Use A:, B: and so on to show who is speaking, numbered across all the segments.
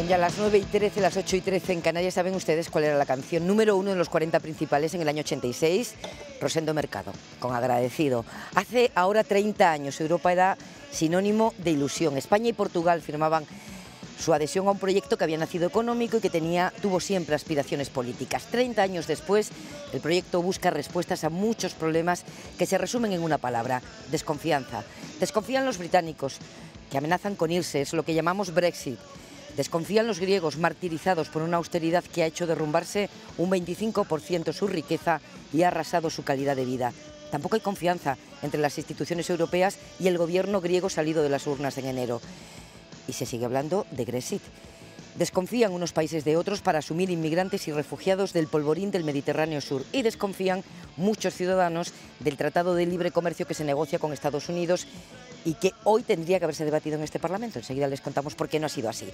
A: Son ya las 9:13, las 8:13 en Canarias. ¿Saben ustedes cuál era la canción número 1 de los 40 principales en el año 86? Rosendo Mercado, con Agradecido. Hace ahora 30 años Europa era sinónimo de ilusión. España y Portugal firmaban su adhesión a un proyecto que había nacido económico y que tuvo siempre aspiraciones políticas. 30 años después, el proyecto busca respuestas a muchos problemas que se resumen en una palabra: desconfianza. Desconfían los británicos, que amenazan con irse, es lo que llamamos Brexit. Desconfían los griegos, martirizados por una austeridad que ha hecho derrumbarse un 25% su riqueza y ha arrasado su calidad de vida. Tampoco hay confianza entre las instituciones europeas y el gobierno griego salido de las urnas en enero. Y se sigue hablando de Grexit. Desconfían unos países de otros para asumir inmigrantes y refugiados del polvorín del Mediterráneo Sur. Y desconfían muchos ciudadanos del Tratado de Libre Comercio que se negocia con Estados Unidos y que hoy tendría que haberse debatido en este Parlamento. Enseguida les contamos por qué no ha sido así.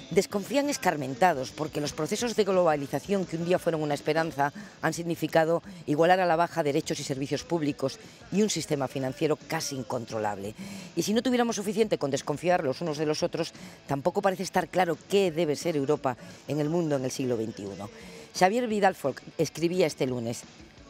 A: Desconfían escarmentados porque los procesos de globalización, que un día fueron una esperanza, han significado igualar a la baja derechos y servicios públicos y un sistema financiero casi incontrolable. Y si no tuviéramos suficiente con desconfiar los unos de los otros, tampoco parece estar claro qué debe ser Europa en el mundo en el siglo XXI. Xavier Vidal-Folk escribía este lunes: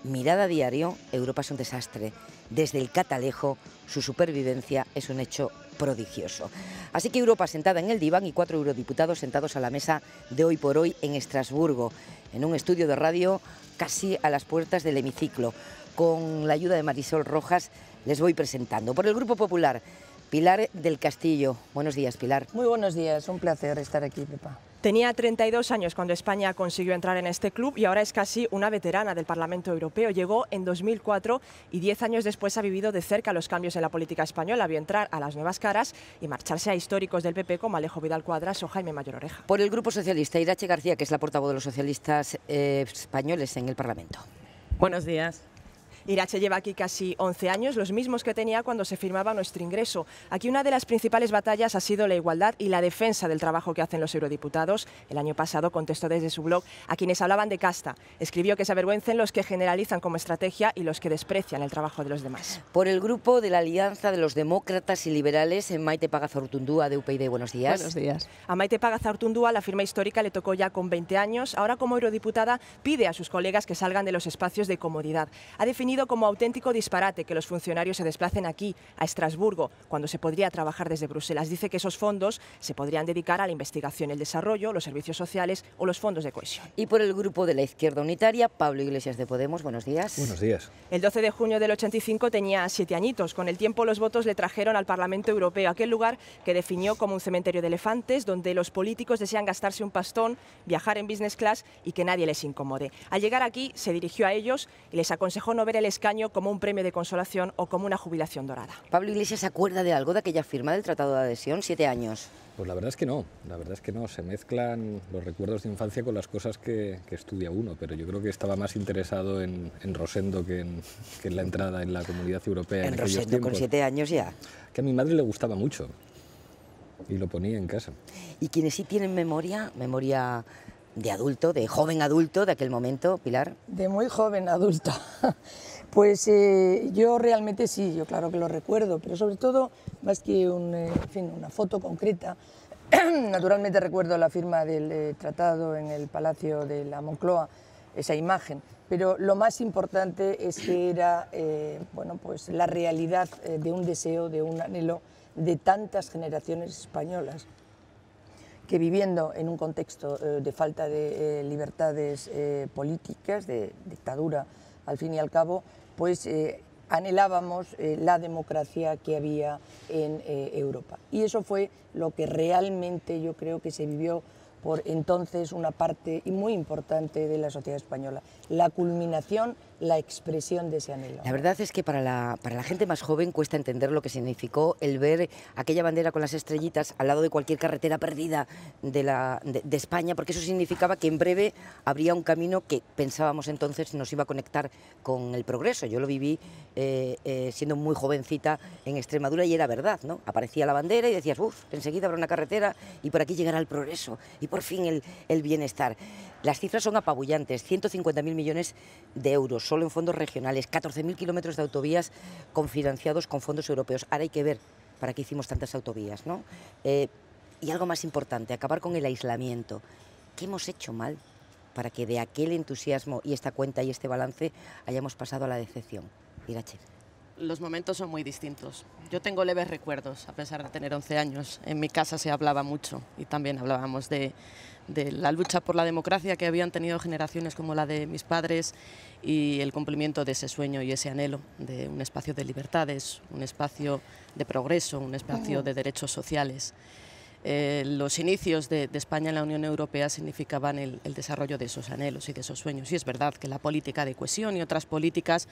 A: mirada a diario, Europa es un desastre. Desde el catalejo, su supervivencia es un hecho prodigioso. Así que Europa sentada en el diván y 4 eurodiputados sentados a la mesa de Hoy por Hoy en Estrasburgo, en un estudio de radio casi a las puertas del hemiciclo. Con la ayuda de Marisol Rojas les voy presentando. Por el Grupo Popular, Pilar del Castillo. Buenos días, Pilar.
B: Muy buenos días, un placer estar aquí, Pepa.
C: Tenía 32 años cuando España consiguió entrar en este club y ahora es casi una veterana del Parlamento Europeo. Llegó en 2004 y 10 años después ha vivido de cerca los cambios en la política española. Vio entrar a las nuevas caras y marcharse a históricos del PP como Alejo Vidal Quadras o Jaime Mayor Oreja.
A: Por el Grupo Socialista, Irache García, que es la portavoz de los socialistas españoles en el Parlamento.
D: Buenos días.
C: Irache lleva aquí casi 11 años, los mismos que tenía cuando se firmaba nuestro ingreso. Aquí una de las principales batallas ha sido la igualdad y la defensa del trabajo que hacen los eurodiputados. El año pasado contestó desde su blog a quienes hablaban de casta. Escribió que se avergüencen los que generalizan como estrategia y los que desprecian el trabajo de los demás.
A: Por el grupo de la Alianza de los Demócratas y Liberales, Maite Pagazaurtundúa, de UPyD, buenos días.
D: Buenos días.
C: A Maite Pagazaurtundúa la firma histórica le tocó ya con 20 años. Ahora, como eurodiputada, pide a sus colegas que salgan de los espacios de comodidad. Ha definido como auténtico disparate que los funcionarios se desplacen aquí, a Estrasburgo, cuando se podría trabajar desde Bruselas. Dice que esos fondos se podrían dedicar a la investigación, el desarrollo, los servicios sociales o los fondos de cohesión.
A: Y por el grupo de la Izquierda Unitaria, Pablo Iglesias de Podemos, buenos días.
E: Buenos días.
C: El 12 de junio del 85 tenía 7 añitos. Con el tiempo los votos le trajeron al Parlamento Europeo, aquel lugar que definió como un cementerio de elefantes, donde los políticos desean gastarse un pastón, viajar en business class y que nadie les incomode. Al llegar aquí se dirigió a ellos y les aconsejó no ver el escaño como un premio de consolación o como una jubilación dorada.
A: Pablo Iglesias, ¿se acuerda de algo de aquella firma del Tratado de Adhesión? 7 años.
E: Pues la verdad es que no, se mezclan los recuerdos de infancia con las cosas que estudia uno, pero yo creo que estaba más interesado en Rosendo que en la entrada en la Comunidad Europea.
A: En Rosendo, con 7 años ya.
E: Que a mi madre le gustaba mucho y lo ponía en casa.
A: Y quienes sí tienen memoria de adulto, de joven adulto de aquel momento, Pilar.
B: De muy joven adulta. Pues yo realmente sí, yo claro que lo recuerdo, pero sobre todo, más que una foto concreta, naturalmente recuerdo la firma del tratado en el Palacio de la Moncloa, esa imagen, pero lo más importante es que era pues la realidad de un deseo, de un anhelo de tantas generaciones españolas que viviendo en un contexto de falta de libertades políticas, de dictadura al fin y al cabo, pues anhelábamos la democracia que había en Europa. Y eso fue lo que realmente yo creo que se vivió por entonces una parte muy importante de la sociedad española, la culminación, la expresión de ese anhelo.
A: La verdad es que para la gente más joven cuesta entender lo que significó el ver aquella bandera con las estrellitas al lado de cualquier carretera perdida de España, porque eso significaba que en breve habría un camino que pensábamos entonces nos iba a conectar con el progreso. Yo lo viví siendo muy jovencita en Extremadura y era verdad, ¿no? Aparecía la bandera y decías, uff, enseguida habrá una carretera y por aquí llegará el progreso y por fin el bienestar. Las cifras son apabullantes, 150.000 millones de euros, solo en fondos regionales, 14.000 kilómetros de autovías confinanciados con fondos europeos. Ahora hay que ver para qué hicimos tantas autovías, ¿no? Y algo más importante, acabar con el aislamiento. ¿Qué hemos hecho mal para que de aquel entusiasmo y esta cuenta y este balance hayamos pasado a la decepción? Irache.
D: Los momentos son muy distintos. Yo tengo leves recuerdos, a pesar de tener 11 años. En mi casa se hablaba mucho y también hablábamos de la lucha por la democracia que habían tenido generaciones como la de mis padres y el cumplimiento de ese sueño y ese anhelo de un espacio de libertades, un espacio de progreso, un espacio de derechos sociales. Los inicios de España en la Unión Europea significaban el desarrollo de esos anhelos y de esos sueños. Y es verdad que la política de cohesión y otras políticas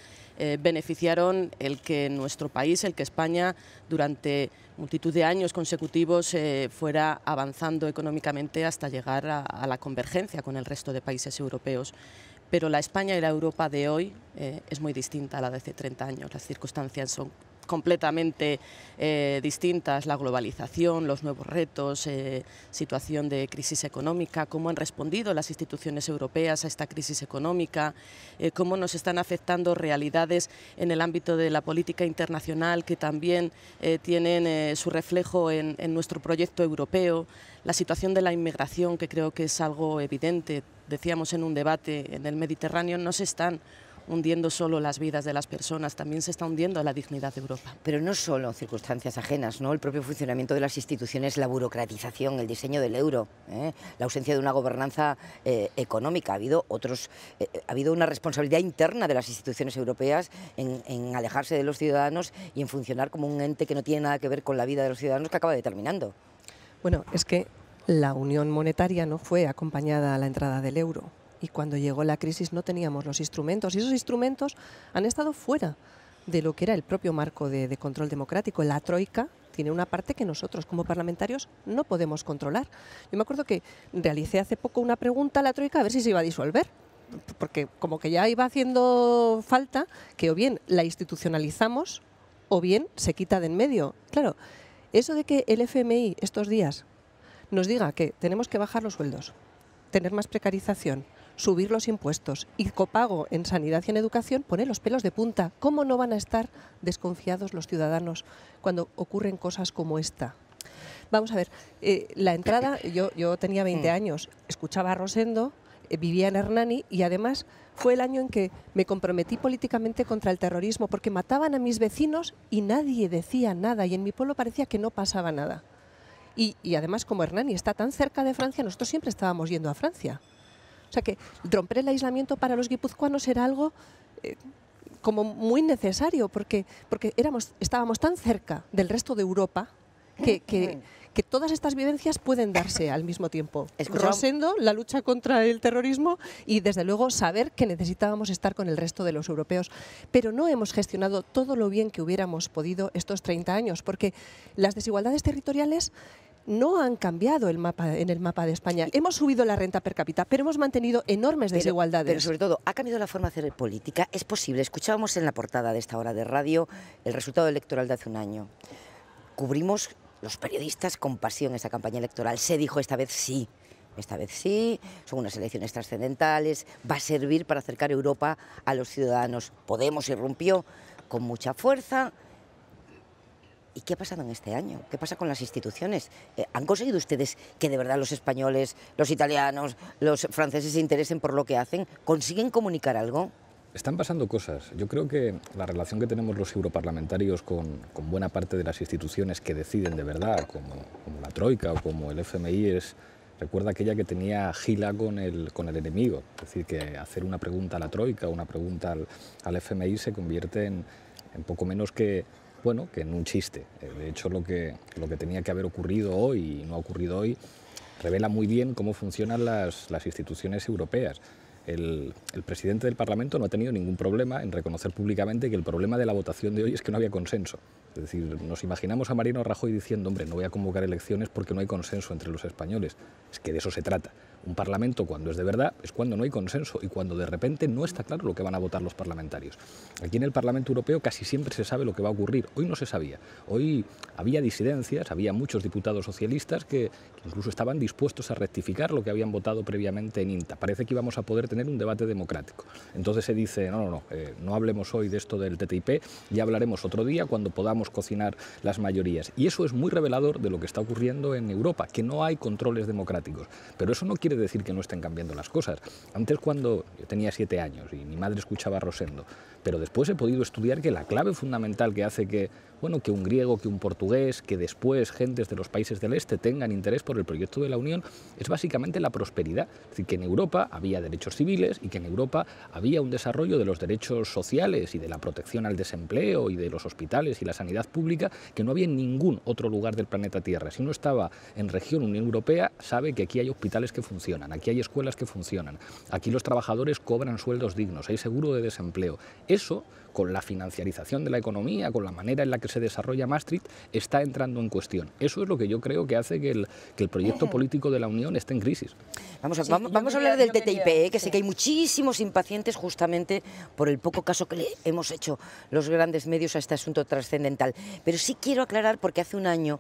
D: beneficiaron el que nuestro país, el que España, durante multitud de años consecutivos fuera avanzando económicamente hasta llegar a la convergencia con el resto de países europeos. Pero la España y la Europa de hoy es muy distinta a la de hace 30 años. Las circunstancias son completamente distintas, la globalización, los nuevos retos, situación de crisis económica, cómo han respondido las instituciones europeas a esta crisis económica, cómo nos están afectando realidades en el ámbito de la política internacional que también tienen su reflejo en nuestro proyecto europeo, la situación de la inmigración, que creo que es algo evidente. Decíamos en un debate, en el Mediterráneo no se están hundiendo solo las vidas de las personas, también se está hundiendo la dignidad de Europa.
A: Pero no solo circunstancias ajenas, ¿no? El propio funcionamiento de las instituciones, la burocratización, el diseño del euro, la ausencia de una gobernanza económica. Ha habido una responsabilidad interna de las instituciones europeas en alejarse de los ciudadanos y en funcionar como un ente que no tiene nada que ver con la vida de los ciudadanos, que acaba determinando.
F: Bueno, es que la unión monetaria no fue acompañada a la entrada del euro. Y cuando llegó la crisis no teníamos los instrumentos, y esos instrumentos han estado fuera de lo que era el propio marco de control democrático. La Troika tiene una parte que nosotros como parlamentarios no podemos controlar. Yo me acuerdo que realicé hace poco una pregunta a la Troika a ver si se iba a disolver, porque como que ya iba haciendo falta que o bien la institucionalizamos o bien se quita de en medio. Claro, eso de que el FMI estos días nos diga que tenemos que bajar los sueldos, tener más precarización, subir los impuestos y copago en sanidad y en educación, pone los pelos de punta. ¿Cómo no van a estar desconfiados los ciudadanos cuando ocurren cosas como esta? Vamos a ver, la entrada, yo tenía 20 años, escuchaba a Rosendo, vivía en Hernani y además fue el año en que me comprometí políticamente contra el terrorismo porque mataban a mis vecinos y nadie decía nada y en mi pueblo parecía que no pasaba nada. Y además como Hernani está tan cerca de Francia, nosotros siempre estábamos yendo a Francia. O sea que romper el aislamiento para los guipuzcoanos era algo como muy necesario porque estábamos tan cerca del resto de Europa que todas estas vivencias pueden darse al mismo tiempo. Rosendo, la lucha contra el terrorismo y desde luego saber que necesitábamos estar con el resto de los europeos. Pero no hemos gestionado todo lo bien que hubiéramos podido estos 30 años porque las desigualdades territoriales no han cambiado en el mapa de España. Hemos subido la renta per cápita, pero hemos mantenido enormes desigualdades.
A: Pero sobre todo, ¿ha cambiado la forma de hacer política? Es posible. Escuchábamos en la portada de esta hora de radio el resultado electoral de hace un año. Cubrimos los periodistas con pasión esa campaña electoral. Se dijo esta vez sí, son unas elecciones trascendentales, va a servir para acercar Europa a los ciudadanos. Podemos irrumpió con mucha fuerza. ¿Y qué ha pasado en este año? ¿Qué pasa con las instituciones? ¿Han conseguido ustedes que de verdad los españoles, los italianos, los franceses se interesen por lo que hacen? ¿Consiguen comunicar algo?
E: Están pasando cosas. Yo creo que la relación que tenemos los europarlamentarios con buena parte de las instituciones que deciden de verdad, como la Troika o como el FMI, recuerda aquella que tenía Gila con el enemigo. Es decir, que hacer una pregunta a la Troika o una pregunta al FMI se convierte en poco menos que en un chiste. De hecho, lo que tenía que haber ocurrido hoy y no ha ocurrido hoy revela muy bien cómo funcionan las instituciones europeas. El presidente del Parlamento no ha tenido ningún problema en reconocer públicamente que el problema de la votación de hoy es que no había consenso. Es decir, nos imaginamos a Mariano Rajoy diciendo, hombre, no voy a convocar elecciones porque no hay consenso entre los españoles. Es que de eso se trata. Un parlamento, cuando es de verdad, es cuando no hay consenso y cuando de repente no está claro lo que van a votar los parlamentarios. Aquí en el Parlamento Europeo casi siempre se sabe lo que va a ocurrir. Hoy no se sabía. Hoy había disidencias, había muchos diputados socialistas que incluso estaban dispuestos a rectificar lo que habían votado previamente en INTA. Parece que íbamos a poder tener un debate democrático. Entonces se dice, no hablemos hoy de esto del TTIP, ya hablaremos otro día cuando podamos cocinar las mayorías. Y eso es muy revelador de lo que está ocurriendo en Europa, que no hay controles democráticos. Pero eso no quiere decir que no estén cambiando las cosas. Antes, cuando yo tenía 7 años y mi madre escuchaba a Rosendo, pero después he podido estudiar que la clave fundamental que hace que un griego, que un portugués, que después gentes de los países del este tengan interés por el proyecto de la Unión es básicamente la prosperidad. Es decir, que en Europa había derechos civiles y que en Europa había un desarrollo de los derechos sociales y de la protección al desempleo y de los hospitales y la sanidad pública que no había en ningún otro lugar del planeta Tierra. Si uno estaba en región Unión Europea, sabe que aquí hay hospitales que funcionan, aquí hay escuelas que funcionan, aquí los trabajadores cobran sueldos dignos, hay seguro de desempleo. Eso, con la financiarización de la economía, con la manera en la que se desarrolla Maastricht, está entrando en cuestión. Eso es lo que yo creo que hace que el proyecto político de la Unión esté en crisis.
A: Vamos a hablar del TTIP, que sé que hay muchísimos impacientes justamente por el poco caso que le hemos hecho los grandes medios a este asunto trascendental. Pero sí quiero aclarar, porque hace un año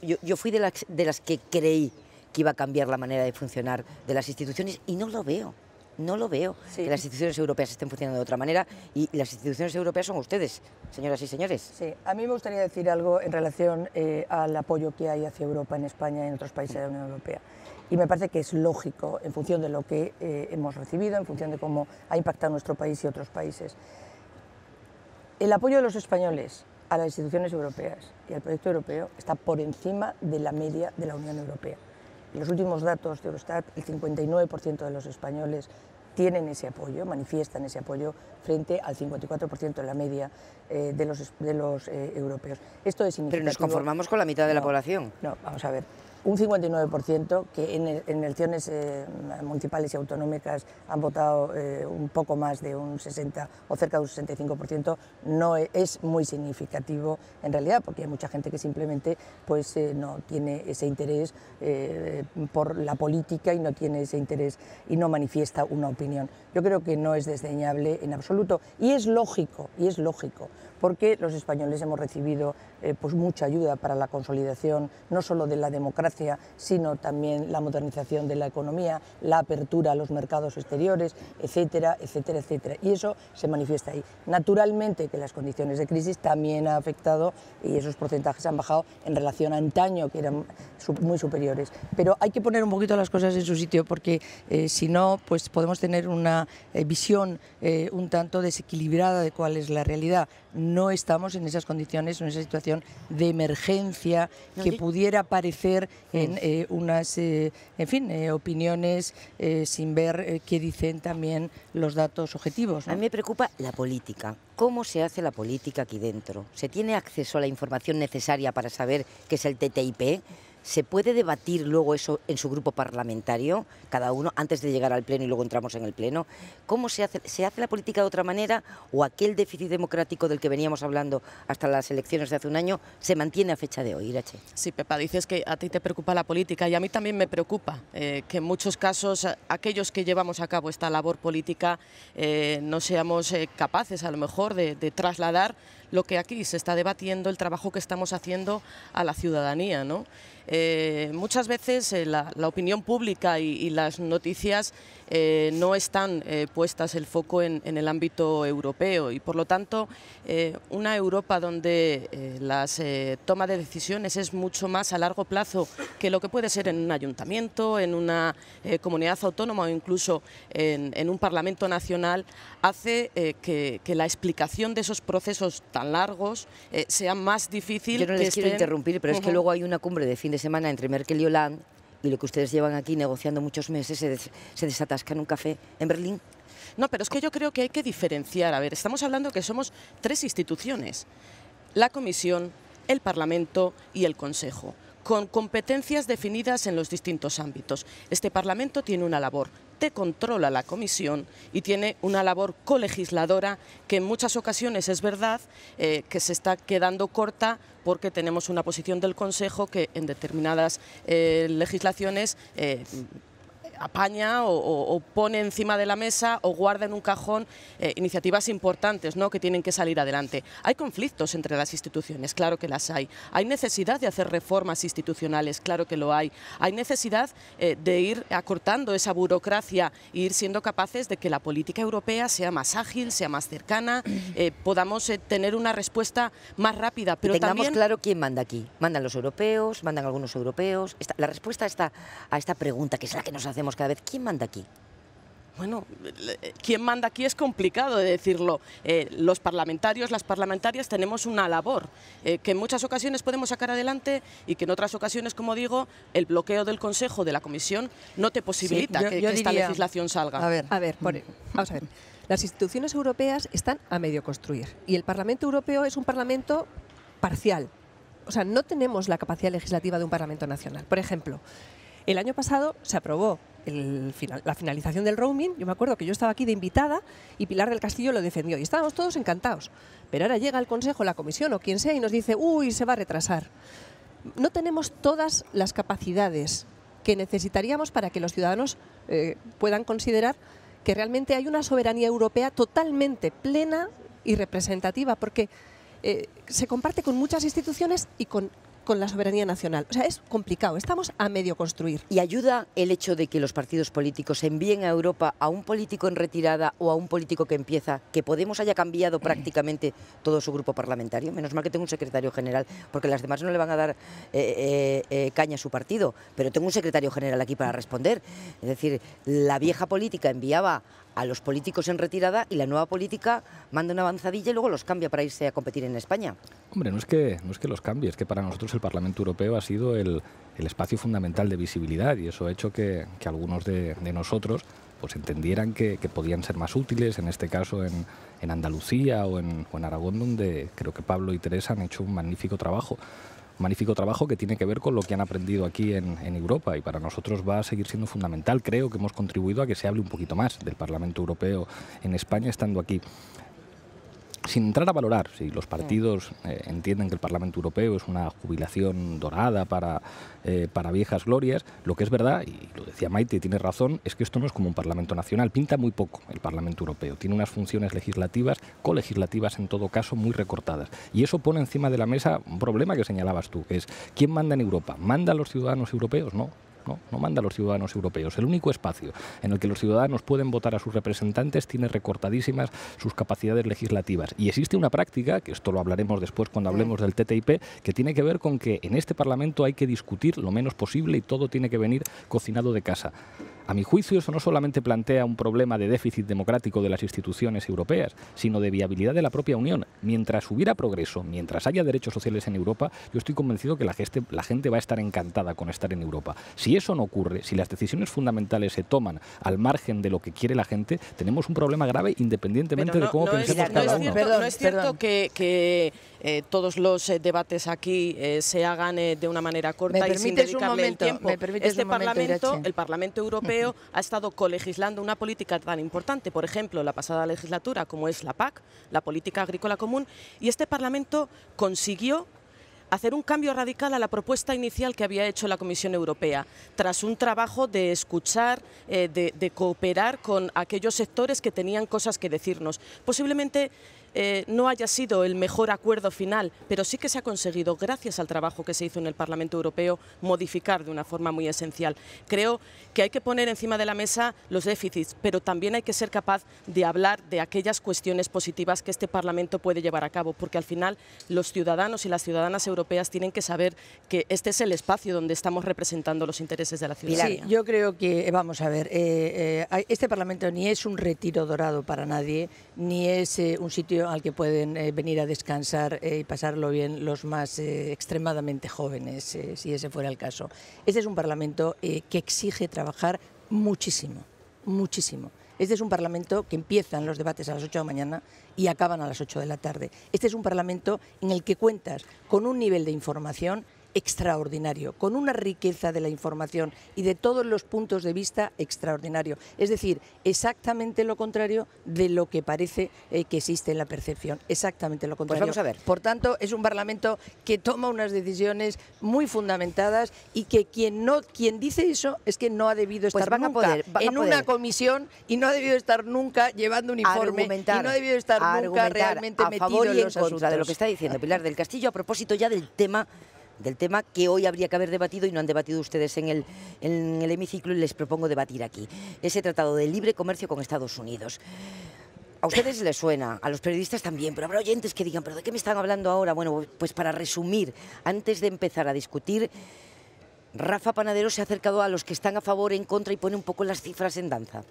A: yo fui de las que creí que iba a cambiar la manera de funcionar de las instituciones y no lo veo. No lo veo, que las instituciones europeas estén funcionando de otra manera y las instituciones europeas son ustedes, señoras y señores.
B: Sí, a mí me gustaría decir algo en relación al apoyo que hay hacia Europa en España y en otros países de la Unión Europea. Y me parece que es lógico en función de lo que hemos recibido, en función de cómo ha impactado nuestro país y otros países. El apoyo de los españoles a las instituciones europeas y al proyecto europeo está por encima de la media de la Unión Europea. En los últimos datos de Eurostat, el 59% de los españoles tienen ese apoyo, manifiestan ese apoyo frente al 54% de la media de los europeos. Esto es significativo.
A: Pero nos conformamos con la mitad de la población.
B: No, vamos a ver. Un 59% que en elecciones municipales y autonómicas han votado un poco más de un 60 o cerca de un 65%, no es muy significativo en realidad, porque hay mucha gente que simplemente pues, no tiene ese interés por la política y no tiene ese interés y no manifiesta una opinión. Yo creo que no es desdeñable en absoluto y es lógico, porque los españoles hemos recibido pues mucha ayuda para la consolidación no solo de la democracia, sino también la modernización de la economía, la apertura a los mercados exteriores, etcétera, etcétera, etcétera. Y eso se manifiesta ahí. Naturalmente que las condiciones de crisis también han afectado y esos porcentajes han bajado en relación a antaño, que eran muy superiores. Pero hay que poner un poquito las cosas en su sitio porque si no, pues podemos tener una visión un tanto desequilibrada de cuál es la realidad. No estamos en esas condiciones, en esa situación de emergencia que pudiera parecer en unas opiniones sin ver qué dicen también los datos objetivos, ¿no?
A: A mí me preocupa la política. ¿Cómo se hace la política aquí dentro? ¿Se tiene acceso a la información necesaria para saber qué es el TTIP? ¿Se puede debatir luego eso en su grupo parlamentario, cada uno, antes de llegar al pleno y luego entramos en el pleno? ¿Cómo se hace? ¿Se hace la política de otra manera o aquel déficit democrático del que veníamos hablando hasta las elecciones de hace un año se mantiene a fecha de hoy, Irache?
D: Sí, Pepa, dices que a ti te preocupa la política y a mí también me preocupa que en muchos casos aquellos que llevamos a cabo esta labor política no seamos capaces a lo mejor de trasladar lo que aquí se está debatiendo, el trabajo que estamos haciendo a la ciudadanía, ¿no? Muchas veces la opinión pública y las noticias no están puestas el foco en el ámbito europeo y por lo tanto una Europa donde la toma de decisiones es mucho más a largo plazo que lo que puede ser en un ayuntamiento, en una comunidad autónoma o incluso en un Parlamento nacional, hace que la explicación de esos procesos tan largos sea más difícil.
A: Yo no les quiero interrumpir, pero es que luego hay una cumbre de fin de semana entre Merkel y Hollande y lo que ustedes llevan aquí negociando muchos meses se desatasca en un café en Berlín.
D: No, pero es que yo creo que hay que diferenciar. A ver, estamos hablando que somos 3 instituciones, la Comisión, el Parlamento y el Consejo, con competencias definidas en los distintos ámbitos. Este Parlamento tiene una labor de control a la Comisión y tiene una labor colegisladora que en muchas ocasiones es verdad que se está quedando corta porque tenemos una posición del Consejo que en determinadas legislaciones apaña o pone encima de la mesa o guarda en un cajón iniciativas importantes, ¿no?, que tienen que salir adelante. Hay conflictos entre las instituciones, claro que las hay. Hay necesidad de hacer reformas institucionales, claro que lo hay. Hay necesidad de ir acortando esa burocracia e ir siendo capaces de que la política europea sea más ágil, sea más cercana, podamos tener una respuesta más rápida. Pero
A: y tengamos
D: también
A: claro quién manda aquí. ¿Mandan los europeos? ¿Mandan algunos europeos? La respuesta a esta pregunta, que es la que nos hacemos cada vez, ¿quién manda aquí?
D: Bueno, ¿quién manda aquí? Es complicado de decirlo. Los parlamentarios, las parlamentarias tenemos una labor que en muchas ocasiones podemos sacar adelante y que en otras ocasiones, como digo, el bloqueo del Consejo, de la Comisión, no te posibilita
B: sí,
D: que esta legislación salga.
B: vamos a ver.
F: Vamos a ver. Las instituciones europeas están a medio construir y el Parlamento Europeo es un parlamento parcial. O sea, no tenemos la capacidad legislativa de un parlamento nacional. Por ejemplo, el año pasado se aprobó la finalización del roaming. Yo me acuerdo que yo estaba aquí de invitada y Pilar del Castillo lo defendió y estábamos todos encantados. Pero ahora llega el Consejo, la Comisión o quien sea y nos dice, uy, se va a retrasar. No tenemos todas las capacidades que necesitaríamos para que los ciudadanos puedan considerar que realmente hay una soberanía europea totalmente plena y representativa, porque se comparte con muchas instituciones y con la soberanía nacional. O sea, es complicado, estamos a medio construir.
A: ¿Y ayuda el hecho de que los partidos políticos envíen a Europa a un político en retirada o a un político que empieza, que Podemos haya cambiado prácticamente todo su grupo parlamentario? Menos mal que tengo un secretario general, porque las demás no le van a dar caña a su partido, pero tengo un secretario general aquí para responder. Es decir, la vieja política enviaba a los políticos en retirada y la nueva política manda una avanzadilla y luego los cambia para irse a competir en España.
E: Hombre, no es que los cambie, es que para nosotros el Parlamento Europeo ha sido el espacio fundamental de visibilidad y eso ha hecho que algunos de nosotros pues entendieran que podían ser más útiles, en este caso en Andalucía o en Aragón, donde creo que Pablo y Teresa han hecho un magnífico trabajo. Un magnífico trabajo que tiene que ver con lo que han aprendido aquí en Europa y para nosotros va a seguir siendo fundamental. Creo que hemos contribuido a que se hable un poquito más del Parlamento Europeo en España estando aquí. Sin entrar a valorar si los partidos entienden que el Parlamento Europeo es una jubilación dorada para viejas glorias, lo que es verdad, y lo decía Maite y tiene razón, es que esto no es como un Parlamento nacional, pinta muy poco el Parlamento Europeo, tiene unas funciones legislativas, colegislativas en todo caso, muy recortadas. Y eso pone encima de la mesa un problema que señalabas tú, que es ¿quién manda en Europa? ¿Manda a los ciudadanos europeos? No. No manda a los ciudadanos europeos. El único espacio en el que los ciudadanos pueden votar a sus representantes tiene recortadísimas sus capacidades legislativas. Y existe una práctica, que esto lo hablaremos después cuando hablemos del TTIP, que tiene que ver con que en este Parlamento hay que discutir lo menos posible y todo tiene que venir cocinado de casa. A mi juicio, eso no solamente plantea un problema de déficit democrático de las instituciones europeas, sino de viabilidad de la propia Unión. Mientras hubiera progreso, mientras haya derechos sociales en Europa, yo estoy convencido que la gente va a estar encantada con estar en Europa. Si eso no ocurre, si las decisiones fundamentales se toman al margen de lo que quiere la gente, tenemos un problema grave independientemente de cómo pensemos cada uno.
D: No es cierto que todos los debates aquí se hagan de una manera corta y sin dedicarle el tiempo. El Parlamento Europeo ha estado colegislando una política tan importante, por ejemplo, la pasada legislatura, como es la PAC, la Política Agrícola Común, y este Parlamento consiguió hacer un cambio radical a la propuesta inicial que había hecho la Comisión Europea, tras un trabajo de escuchar, de cooperar con aquellos sectores que tenían cosas que decirnos. Posiblemente no haya sido el mejor acuerdo final, pero sí que se ha conseguido, gracias al trabajo que se hizo en el Parlamento Europeo, modificar de una forma muy esencial. Creo que hay que poner encima de la mesa los déficits, pero también hay que ser capaz de hablar de aquellas cuestiones positivas que este Parlamento puede llevar a cabo, porque al final los ciudadanos y las ciudadanas europeas tienen que saber que este es el espacio donde estamos representando los intereses de la ciudadanía.
B: Sí, yo creo que, vamos a ver, este Parlamento ni es un retiro dorado para nadie, ni es un sitio al que pueden venir a descansar y pasarlo bien los más extremadamente jóvenes, si ese fuera el caso. Este es un Parlamento que exige trabajar muchísimo, muchísimo. Este es un Parlamento que empiezan los debates a las 8 de la mañana y acaban a las 8 de la tarde. Este es un Parlamento en el que cuentas con un nivel de información extraordinario, con una riqueza de la información y de todos los puntos de vista extraordinario. Es decir, exactamente lo contrario de lo que parece que existe en la percepción. Exactamente lo contrario.
A: Pues vamos a ver.
B: Por tanto, es un Parlamento que toma unas decisiones muy fundamentadas y que quien dice eso es que no ha debido estar nunca en una comisión y no ha debido estar nunca llevando un informe y no ha debido estar nunca realmente metido en los asuntos.
A: De lo que está diciendo Pilar del Castillo a propósito ya del tema que hoy habría que haber debatido y no han debatido ustedes en el hemiciclo, y les propongo debatir aquí. Ese tratado de libre comercio con Estados Unidos. A ustedes les suena, a los periodistas también, pero habrá oyentes que digan, ¿pero de qué me están hablando ahora? Bueno, pues para resumir, antes de empezar a discutir, Rafa Panadero se ha acercado a los que están a favor, en contra, y pone un poco las cifras en danza.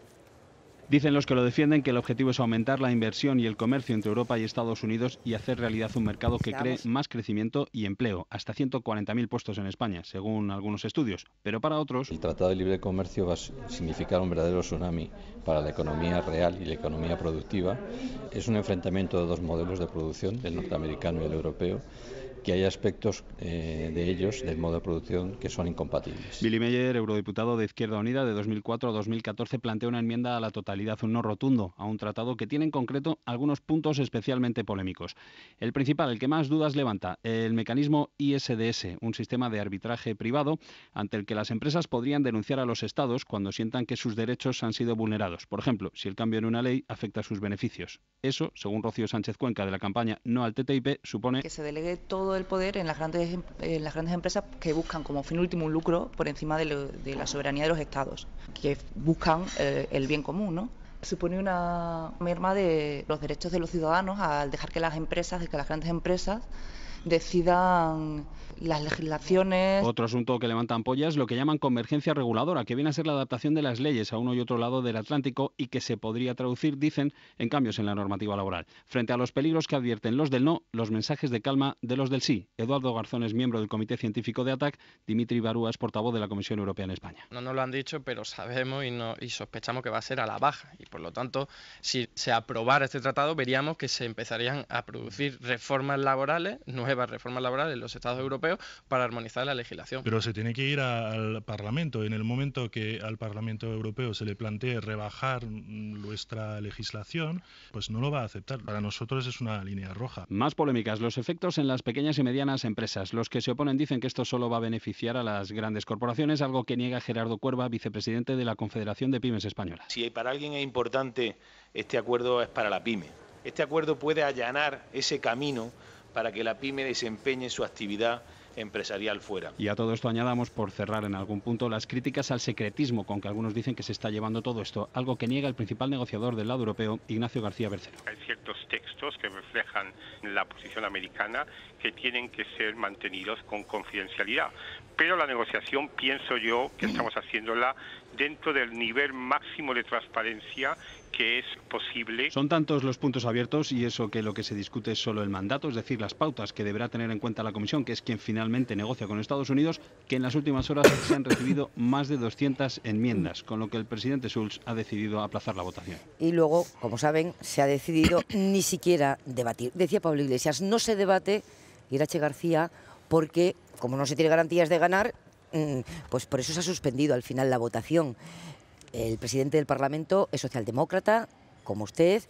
G: Dicen los que lo defienden que el objetivo es aumentar la inversión y el comercio entre Europa y Estados Unidos y hacer realidad un mercado que cree más crecimiento y empleo, hasta 140.000 puestos en España, según algunos estudios. Pero para otros...
H: El Tratado de Libre Comercio va a significar un verdadero tsunami para la economía real y la economía productiva. Es un enfrentamiento de dos modelos de producción, el norteamericano y el europeo, que hay aspectos de ellos, del modo de producción, que son incompatibles.
G: Billy Meyer, eurodiputado de Izquierda Unida de 2004 a 2014, plantea una enmienda a la totalidad, un no rotundo, a un tratado que tiene en concreto algunos puntos especialmente polémicos. El principal, el que más dudas levanta, el mecanismo ISDS, un sistema de arbitraje privado ante el que las empresas podrían denunciar a los estados cuando sientan que sus derechos han sido vulnerados. Por ejemplo, si el cambio en una ley afecta a sus beneficios. Eso, según Rocío Sánchez Cuenca de la campaña No al TTIP, supone
I: que se delegue todo el poder en las grandes empresas que buscan como fin último un lucro por encima de la soberanía de los estados, que buscan el bien común, ¿no? Supone una merma de los derechos de los ciudadanos al dejar que las grandes empresas decidan las legislaciones.
G: Otro asunto que levanta ampollas es lo que llaman convergencia reguladora, que viene a ser la adaptación de las leyes a uno y otro lado del Atlántico y que se podría traducir, dicen, en cambios en la normativa laboral. Frente a los peligros que advierten los del no, los mensajes de calma de los del sí. Eduardo Garzón es miembro del Comité Científico de ATAC, Dimitri Barúa es portavoz de la Comisión Europea en España.
J: No nos lo han dicho, pero sabemos y sospechamos que va a ser a la baja y por lo tanto, si se aprobara este tratado, veríamos que se empezarían a producir reformas laborales, nuevas reformas laborales en los estados europeos para armonizar la legislación.
K: Pero se tiene que ir al Parlamento. En el momento que al Parlamento Europeo se le plantee rebajar nuestra legislación, pues no lo va a aceptar. Para nosotros es una línea roja.
G: Más polémicas, los efectos en las pequeñas y medianas empresas. Los que se oponen dicen que esto solo va a beneficiar a las grandes corporaciones, algo que niega Gerardo Cuerva, vicepresidente de la Confederación de Pymes Españolas.
L: Si para alguien es importante este acuerdo, es para la pyme. Este acuerdo puede allanar ese camino para que la pyme desempeñe su actividad empresarial fuera.
G: Y a todo esto añadamos, por cerrar en algún punto, las críticas al secretismo con que algunos dicen que se está llevando todo esto, algo que niega el principal negociador del lado europeo, Ignacio García Bercero.
M: Hay ciertos textos que reflejan la posición americana que tienen que ser mantenidos con confidencialidad, pero la negociación, pienso yo, que estamos haciéndola dentro del nivel máximo de transparencia que es posible.
G: Son tantos los puntos abiertos y eso que lo que se discute es solo el mandato, es decir, las pautas que deberá tener en cuenta la Comisión, que es quien finalmente negocia con Estados Unidos, que en las últimas horas se han recibido más de 200 enmiendas, con lo que el presidente Schulz ha decidido aplazar la votación.
A: Y luego, como saben, se ha decidido ni siquiera debatir. Decía Pablo Iglesias, no se debate, Irache García, porque como no se tiene garantías de ganar, pues por eso se ha suspendido al final la votación. El presidente del Parlamento es socialdemócrata, como usted,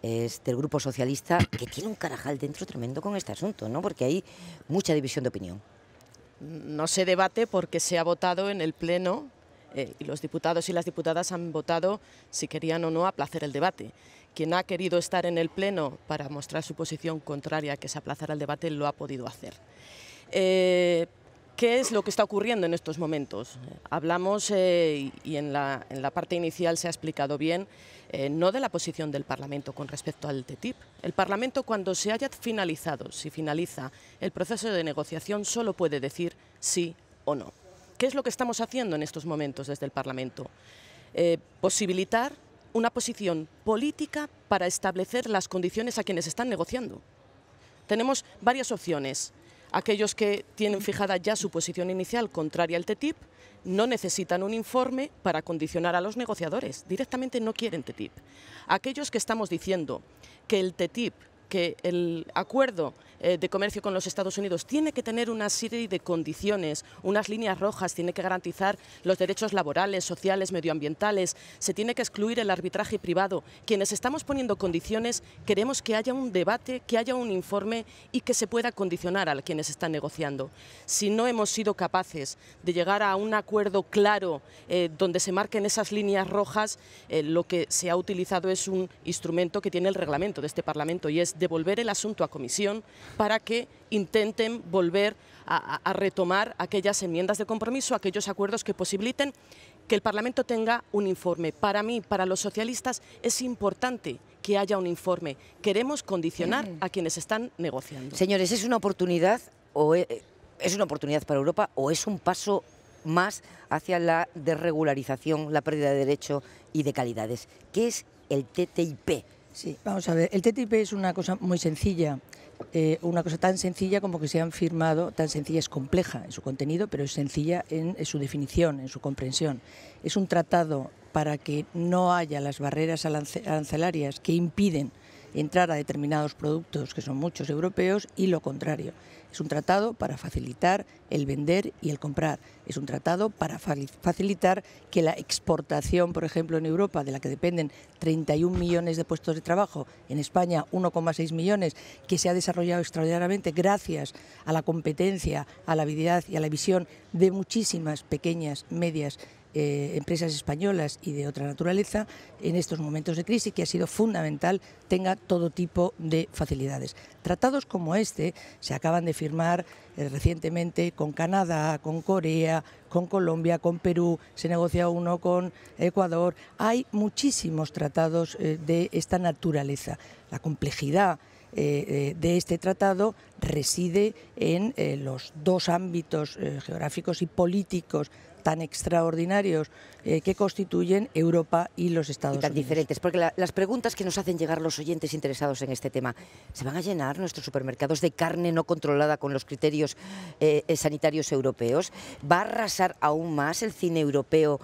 A: es del Grupo Socialista, que tiene un carajal dentro tremendo con este asunto, ¿no? Porque hay mucha división de opinión.
D: No se debate porque se ha votado en el Pleno y los diputados y las diputadas han votado si querían o no aplazar el debate. Quien ha querido estar en el Pleno para mostrar su posición contraria a que se aplazara el debate lo ha podido hacer. ¿Qué es lo que está ocurriendo en estos momentos? Hablamos, y en la parte inicial se ha explicado bien, no de la posición del Parlamento con respecto al TTIP. El Parlamento, cuando se haya finalizado, si finaliza el proceso de negociación, solo puede decir sí o no. ¿Qué es lo que estamos haciendo en estos momentos desde el Parlamento? Posibilitar una posición política para establecer las condiciones a quienes están negociando. Tenemos varias opciones. Aquellos que tienen fijada ya su posición inicial contraria al TTIP no necesitan un informe para condicionar a los negociadores, directamente no quieren TTIP. Aquellos que estamos diciendo que el TTIP que el acuerdo de comercio con los Estados Unidos tiene que tener una serie de condiciones, unas líneas rojas, tiene que garantizar los derechos laborales, sociales, medioambientales, se tiene que excluir el arbitraje privado. Quienes estamos poniendo condiciones queremos que haya un debate, que haya un informe y que se pueda condicionar a quienes están negociando. Si no hemos sido capaces de llegar a un acuerdo claro donde se marquen esas líneas rojas, lo que se ha utilizado es un instrumento que tiene el reglamento de este Parlamento y es devolver el asunto a comisión para que intenten volver a retomar aquellas enmiendas de compromiso, aquellos acuerdos que posibiliten que el Parlamento tenga un informe. Para mí, para los socialistas, es importante que haya un informe. Queremos condicionar a quienes están negociando.
A: Señores, ¿es una oportunidad para Europa o es un paso más hacia la desregularización, la pérdida de derecho y de calidades? ¿Qué es el TTIP?
B: Sí, vamos a ver, el TTIP es una cosa muy sencilla, una cosa tan sencilla como que se han firmado, tan sencilla, es compleja en su contenido, pero es sencilla en su definición, en su comprensión. Es un tratado para que no haya las barreras arancelarias que impiden entrar a determinados productos, que son muchos europeos, y lo contrario. Es un tratado para facilitar el vender y el comprar. Es un tratado para facilitar que la exportación, por ejemplo, en Europa, de la que dependen 31 millones de puestos de trabajo, en España 1,6 millones, que se ha desarrollado extraordinariamente gracias a la competencia, a la habilidad y a la visión de muchísimas pequeñas, medias empresas españolas y de otra naturaleza, en estos momentos de crisis, que ha sido fundamental, tenga todo tipo de facilidades. Tratados como este se acaban de firmar recientemente con Canadá, con Corea, con Colombia, con Perú, se negocia uno con Ecuador. Hay muchísimos tratados de esta naturaleza. La complejidad de este tratado reside en los dos ámbitos geográficos y políticos tan extraordinarios que constituyen Europa y los Estados Unidos.
A: Y tan diferentes, porque las preguntas que nos hacen llegar los oyentes interesados en este tema, ¿se van a llenar nuestros supermercados de carne no controlada con los criterios sanitarios europeos? ¿Va a arrasar aún más el cine europeo,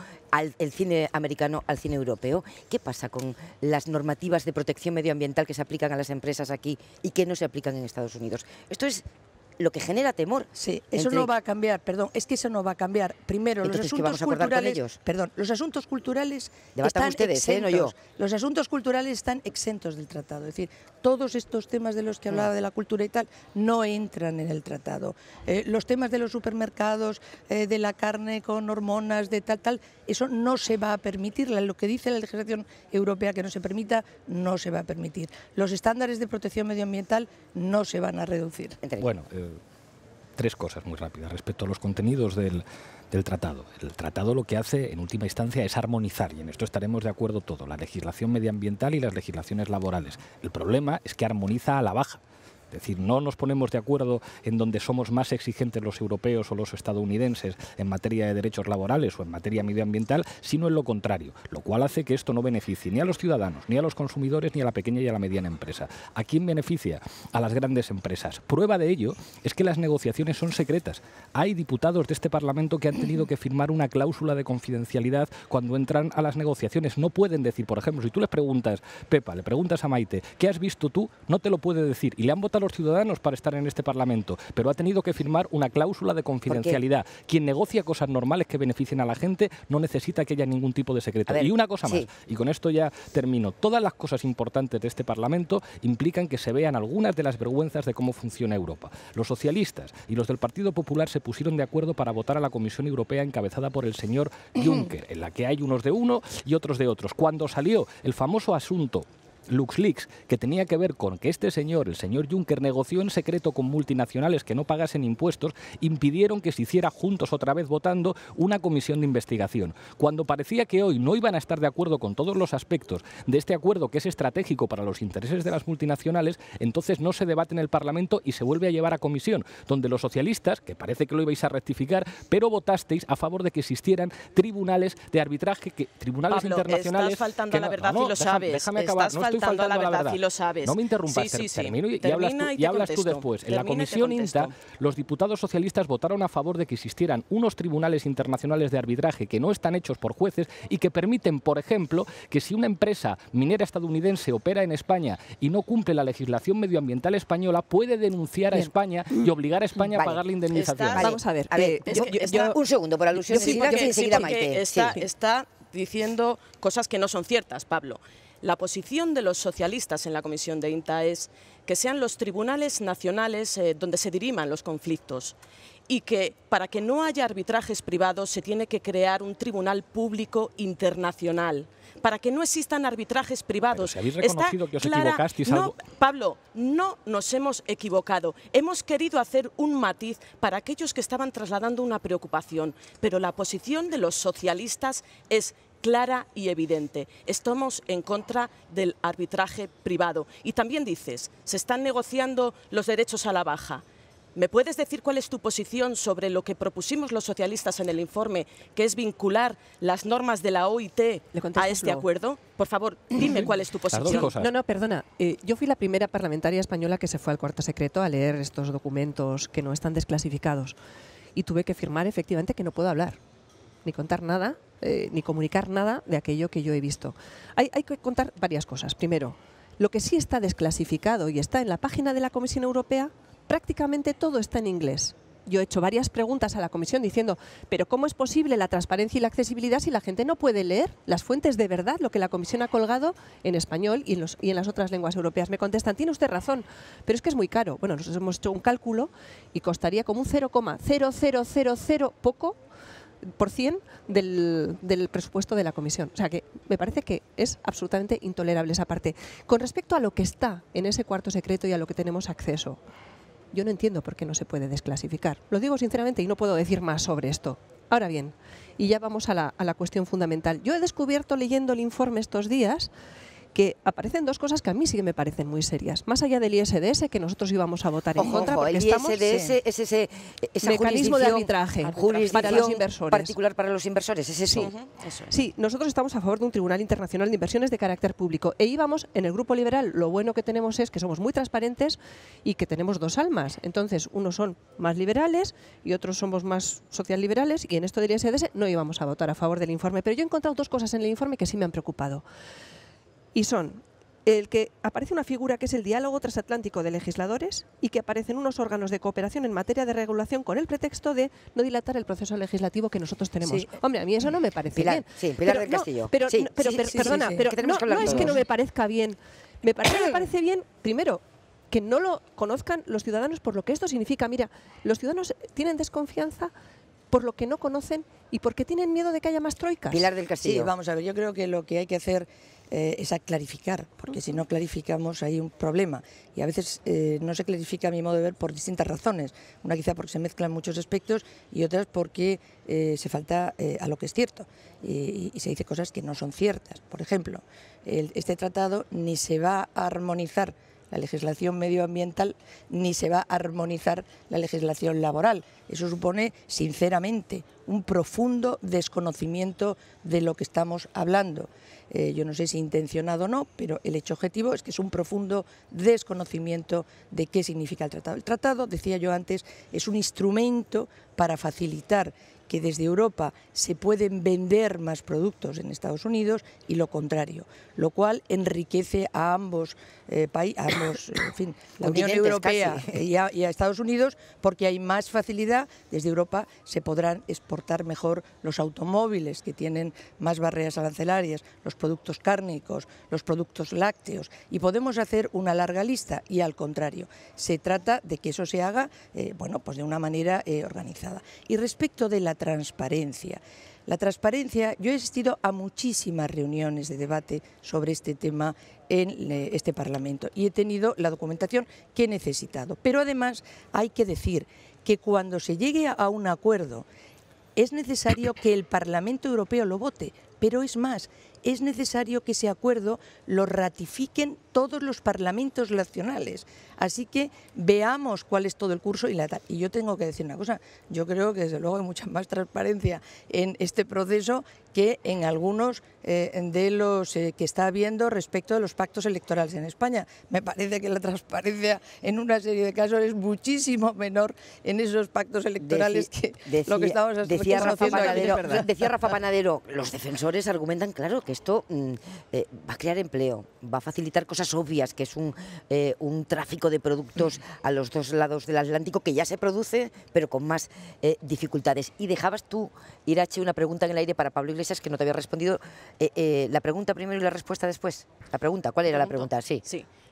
A: el cine americano al cine europeo? ¿Qué pasa con las normativas de protección medioambiental que se aplican a las empresas aquí y que no se aplican en Estados Unidos? Esto es lo que genera temor.
B: Sí, eso no va a cambiar, perdón, es que eso no va a cambiar. Primero, los asuntos culturales, los asuntos culturales están exentos.
A: No yo.
B: Los asuntos culturales están exentos del tratado, es decir, todos estos temas de los que hablaba de la cultura y tal no entran en el tratado. Los temas de los supermercados, de la carne con hormonas, de tal, eso no se va a permitir. Lo que dice la legislación europea que no se permita, no se va a permitir. Los estándares de protección medioambiental no se van a reducir.
E: Bueno, tres cosas muy rápidas respecto a los contenidos del tratado. El tratado lo que hace en última instancia es armonizar, y en esto estaremos de acuerdo todos, la legislación medioambiental y las legislaciones laborales. El problema es que armoniza a la baja. Es decir, no nos ponemos de acuerdo en donde somos más exigentes los europeos o los estadounidenses en materia de derechos laborales o en materia medioambiental, sino en lo contrario, lo cual hace que esto no beneficie ni a los ciudadanos, ni a los consumidores, ni a la pequeña y a la mediana empresa. ¿A quién beneficia? A las grandes empresas. Prueba de ello es que las negociaciones son secretas. Hay diputados de este Parlamento que han tenido que firmar una cláusula de confidencialidad cuando entran a las negociaciones. No pueden decir, por ejemplo, si tú les preguntas, Pepa, le preguntas a Maite, ¿qué has visto tú? No te lo puede decir. Y le han votado a los ciudadanos para estar en este Parlamento, pero ha tenido que firmar una cláusula de confidencialidad. Quien negocia cosas normales que beneficien a la gente no necesita que haya ningún tipo de secreto. Y una cosa más, y con esto ya termino, todas las cosas importantes de este Parlamento implican que se vean algunas de las vergüenzas de cómo funciona Europa. Los socialistas y los del Partido Popular se pusieron de acuerdo para votar a la Comisión Europea encabezada por el señor Juncker, en la que hay unos de uno y otros de otros. Cuando salió el famoso asunto LuxLeaks, que tenía que ver con que este señor, el señor Juncker, negoció en secreto con multinacionales que no pagasen impuestos, impidieron que se hiciera juntos otra vez votando una comisión de investigación. Cuando parecía que hoy no iban a estar de acuerdo con todos los aspectos de este acuerdo que es estratégico para los intereses de las multinacionales, entonces no se debate en el Parlamento y se vuelve a llevar a comisión, donde los socialistas, que parece que lo ibais a rectificar, pero votasteis a favor de que existieran tribunales de arbitraje, tribunales
D: Pablo,
E: internacionales...
D: estás faltando a la verdad y lo sabes.
E: Déjame acabar. estoy faltando a la verdad.
C: Y lo sabes.
E: No me interrumpas, termino y hablas tú después. En la Comisión INTA, los diputados socialistas votaron a favor de que existieran unos tribunales internacionales de arbitraje que no están hechos por jueces y que permiten, por ejemplo, que si una empresa minera estadounidense opera en España y no cumple la legislación medioambiental española, puede denunciar a España y obligar a España a pagar la indemnización.
F: Vamos a ver.
A: Un segundo, por alusión.
D: Está diciendo cosas que no son ciertas, Pablo. La posición de los socialistas en la Comisión de INTA es que sean los tribunales nacionales donde se diriman los conflictos y que para que no haya arbitrajes privados se tiene que crear un tribunal público internacional. Para que no existan arbitrajes privados.
E: Pero si habéis reconocido que os equivocasteis
D: algo... Pablo, no nos hemos equivocado. Hemos querido hacer un matiz para aquellos que estaban trasladando una preocupación, pero la posición de los socialistas es clara y evidente. Estamos en contra del arbitraje privado. Y también dices, se están negociando los derechos a la baja. ¿Me puedes decir cuál es tu posición sobre lo que propusimos los socialistas en el informe, que es vincular las normas de la OIT a este acuerdo? Por favor, dime cuál es tu posición.
F: No, perdona. Yo fui la primera parlamentaria española que se fue al cuarto secreto a leer estos documentos que no están desclasificados. Y tuve que firmar efectivamente que no puedo hablar, ni contar nada, ni comunicar nada de aquello que yo he visto. Hay que contar varias cosas. Primero, lo que sí está desclasificado y está en la página de la Comisión Europea, prácticamente todo está en inglés. Yo he hecho varias preguntas a la Comisión diciendo, pero ¿cómo es posible la transparencia y la accesibilidad si la gente no puede leer las fuentes de verdad, lo que la Comisión ha colgado en español y en las otras lenguas europeas? Me contestan, tiene usted razón, pero es que es muy caro. Bueno, nosotros hemos hecho un cálculo y costaría como un 0,0000 poco por cien del presupuesto de la Comisión. O sea que me parece que es absolutamente intolerable esa parte. Con respecto a lo que está en ese cuarto secreto y a lo que tenemos acceso, yo no entiendo por qué no se puede desclasificar. Lo digo sinceramente y no puedo decir más sobre esto. Ahora bien, y ya vamos a la cuestión fundamental. Yo he descubierto leyendo el informe estos días que aparecen dos cosas que a mí sí que me parecen muy serias. Más allá del ISDS, que nosotros íbamos a votar en contra, porque
A: el ISDS es ese
F: mecanismo de arbitraje para los inversores.
A: Particular para los inversores, ¿es eso?
F: Sí, nosotros estamos a favor de un Tribunal Internacional de Inversiones de carácter público. E íbamos, en el Grupo Liberal, lo bueno que tenemos es que somos muy transparentes y que tenemos dos almas. Entonces, unos son más liberales y otros somos más socialliberales, y en esto del ISDS no íbamos a votar a favor del informe. Pero yo he encontrado dos cosas en el informe que sí me han preocupado. Y son el que aparece una figura que es el diálogo transatlántico de legisladores y que aparecen unos órganos de cooperación en materia de regulación con el pretexto de no dilatar el proceso legislativo que nosotros tenemos. Sí. Hombre, a mí eso no me parece bien.
A: Sí, Pilar del Castillo.
F: Pero perdona, pero no es que no me parezca bien. Me parece bien, primero, que no lo conozcan los ciudadanos por lo que esto significa. Mira, los ciudadanos tienen desconfianza por lo que no conocen y porque tienen miedo de que haya más troicas.
A: Pilar del Castillo.
B: Sí, vamos a ver, yo creo que lo que hay que hacer es a clarificar, porque si no clarificamos hay un problema y a veces no se clarifica a mi modo de ver por distintas razones, una quizá porque se mezclan muchos aspectos y otras porque se falta a lo que es cierto y se dice cosas que no son ciertas. Por ejemplo, este tratado ni se va a armonizar la legislación medioambiental ni se va a armonizar la legislación laboral. Eso supone, sinceramente, un profundo desconocimiento de lo que estamos hablando. Yo no sé si intencionado o no, pero el hecho objetivo es que es un profundo desconocimiento de qué significa el tratado. El tratado, decía yo antes, es un instrumento para facilitar que desde Europa se pueden vender más productos en Estados Unidos y lo contrario, lo cual enriquece a ambos países, en fin, la Unión Europea y a Estados Unidos, porque hay más facilidad. Desde Europa se podrán exportar mejor los automóviles, que tienen más barreras arancelarias, los productos cárnicos, los productos lácteos, y podemos hacer una larga lista. Y al contrario, se trata de que eso se haga pues de una manera organizada. Y respecto de la transparencia, yo he asistido a muchísimas reuniones de debate sobre este tema en este Parlamento y he tenido la documentación que he necesitado. Pero además hay que decir que cuando se llegue a un acuerdo es necesario que el Parlamento Europeo lo vote, pero es más, es necesario que ese acuerdo lo ratifiquen todos los parlamentos nacionales. Así que veamos cuál es todo el curso y yo tengo que decir una cosa, yo creo que desde luego hay mucha más transparencia en este proceso que en algunos de los que está habiendo respecto de los pactos electorales en España. Me parece que la transparencia en una serie de casos es muchísimo menor en esos pactos electorales que lo que estamos haciendo.
A: Decía Rafa Panadero, los defensores argumentan, claro, que esto va a crear empleo, va a facilitar cosas obvias, que es un tráfico de productos a los dos lados del Atlántico que ya se produce, pero con más dificultades. Y dejabas tú, Irache, una pregunta en el aire para Pablo Iglesias que no te había respondido. La pregunta primero y la respuesta después. La pregunta, ¿cuál era la pregunta? Sí.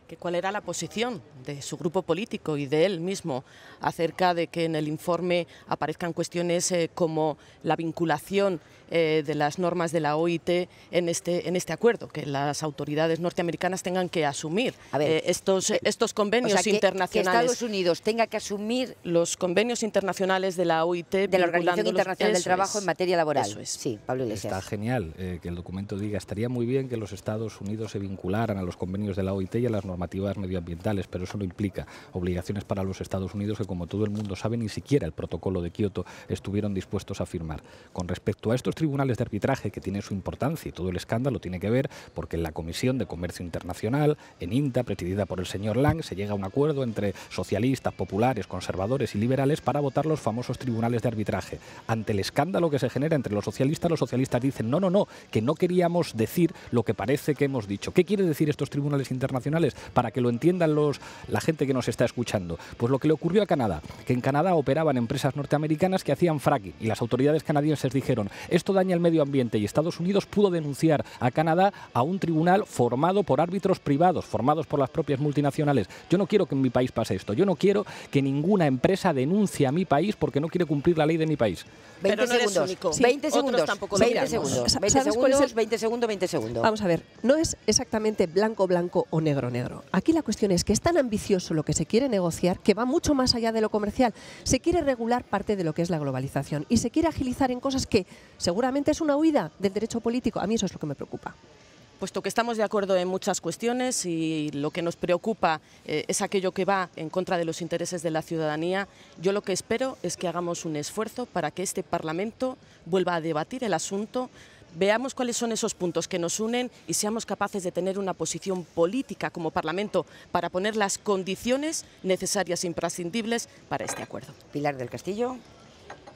D: Que cuál era la posición de su grupo político y de él mismo acerca de que en el informe aparezcan cuestiones como la vinculación de las normas de la OIT en este acuerdo, que las autoridades norteamericanas tengan que asumir estos convenios internacionales.
A: Que Estados Unidos tenga que asumir
D: los convenios internacionales de la OIT,
A: de la Organización Internacional del Trabajo en materia laboral.
D: Eso es.
A: Sí, Pablo Iglesias.
E: Está genial que el documento diga, estaría muy bien que los Estados Unidos se vincularan a los convenios de la OIT y a las normativas medioambientales, pero eso no implica obligaciones para los Estados Unidos que, como todo el mundo sabe, ni siquiera el protocolo de Kioto estuvieron dispuestos a firmar. Con respecto a estos tribunales de arbitraje, que tienen su importancia y todo el escándalo tiene que ver porque en la Comisión de Comercio Internacional, en INTA, presidida por el señor Lang, se llega a un acuerdo entre socialistas, populares, conservadores y liberales para votar los famosos tribunales de arbitraje. Ante el escándalo que se genera entre los socialistas dicen no, que no queríamos decir lo que parece que hemos dicho. ¿Qué quiere decir estos tribunales internacionales? Para que lo entiendan la gente que nos está escuchando. Pues lo que le ocurrió a Canadá, que en Canadá operaban empresas norteamericanas que hacían fracking y las autoridades canadienses dijeron, esto daña el medio ambiente, y Estados Unidos pudo denunciar a Canadá a un tribunal formado por árbitros privados, formados por las propias multinacionales. Yo no quiero que en mi país pase esto, yo no quiero que ninguna empresa denuncie a mi país porque no quiere cumplir la ley de mi país.
A: 20 segundos. 20 segundos.
F: Vamos a ver, no es exactamente blanco o negro. Aquí la cuestión es que es tan ambicioso lo que se quiere negociar que va mucho más allá de lo comercial. Se quiere regular parte de lo que es la globalización y se quiere agilizar en cosas que seguramente es una huida del derecho político. A mí eso es lo que me preocupa.
D: Puesto que estamos de acuerdo en muchas cuestiones y lo que nos preocupa es aquello que va en contra de los intereses de la ciudadanía, yo lo que espero es que hagamos un esfuerzo para que este Parlamento vuelva a debatir el asunto, veamos cuáles son esos puntos que nos unen y seamos capaces de tener una posición política como Parlamento para poner las condiciones necesarias e imprescindibles para este acuerdo.
A: Pilar del Castillo.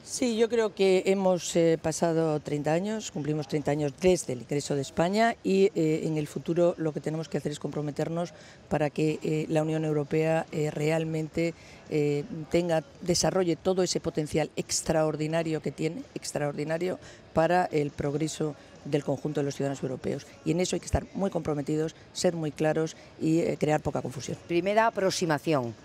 B: Sí, yo creo que hemos pasado 30 años, cumplimos 30 años desde el ingreso de España y en el futuro lo que tenemos que hacer es comprometernos para que la Unión Europea realmente desarrolle todo ese potencial extraordinario que tiene, para el progreso del conjunto de los ciudadanos europeos. Y en eso hay que estar muy comprometidos, ser muy claros y crear poca confusión.
A: Primera aproximación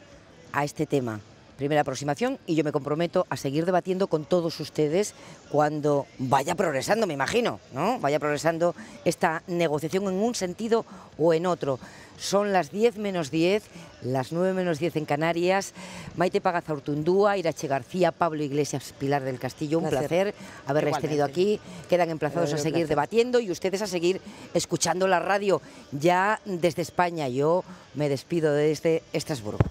A: a este tema. Y yo me comprometo a seguir debatiendo con todos ustedes cuando vaya progresando, me imagino, ¿no? Vaya progresando esta negociación en un sentido o en otro. Son las 10 menos 10, las 9 menos 10 en Canarias. Maite Pagazaurtundúa, Irache García, Pablo Iglesias, Pilar del Castillo, un placer haberles tenido aquí. Quedan emplazados a seguir debatiendo y ustedes a seguir escuchando la radio ya desde España. Yo me despido desde Estrasburgo.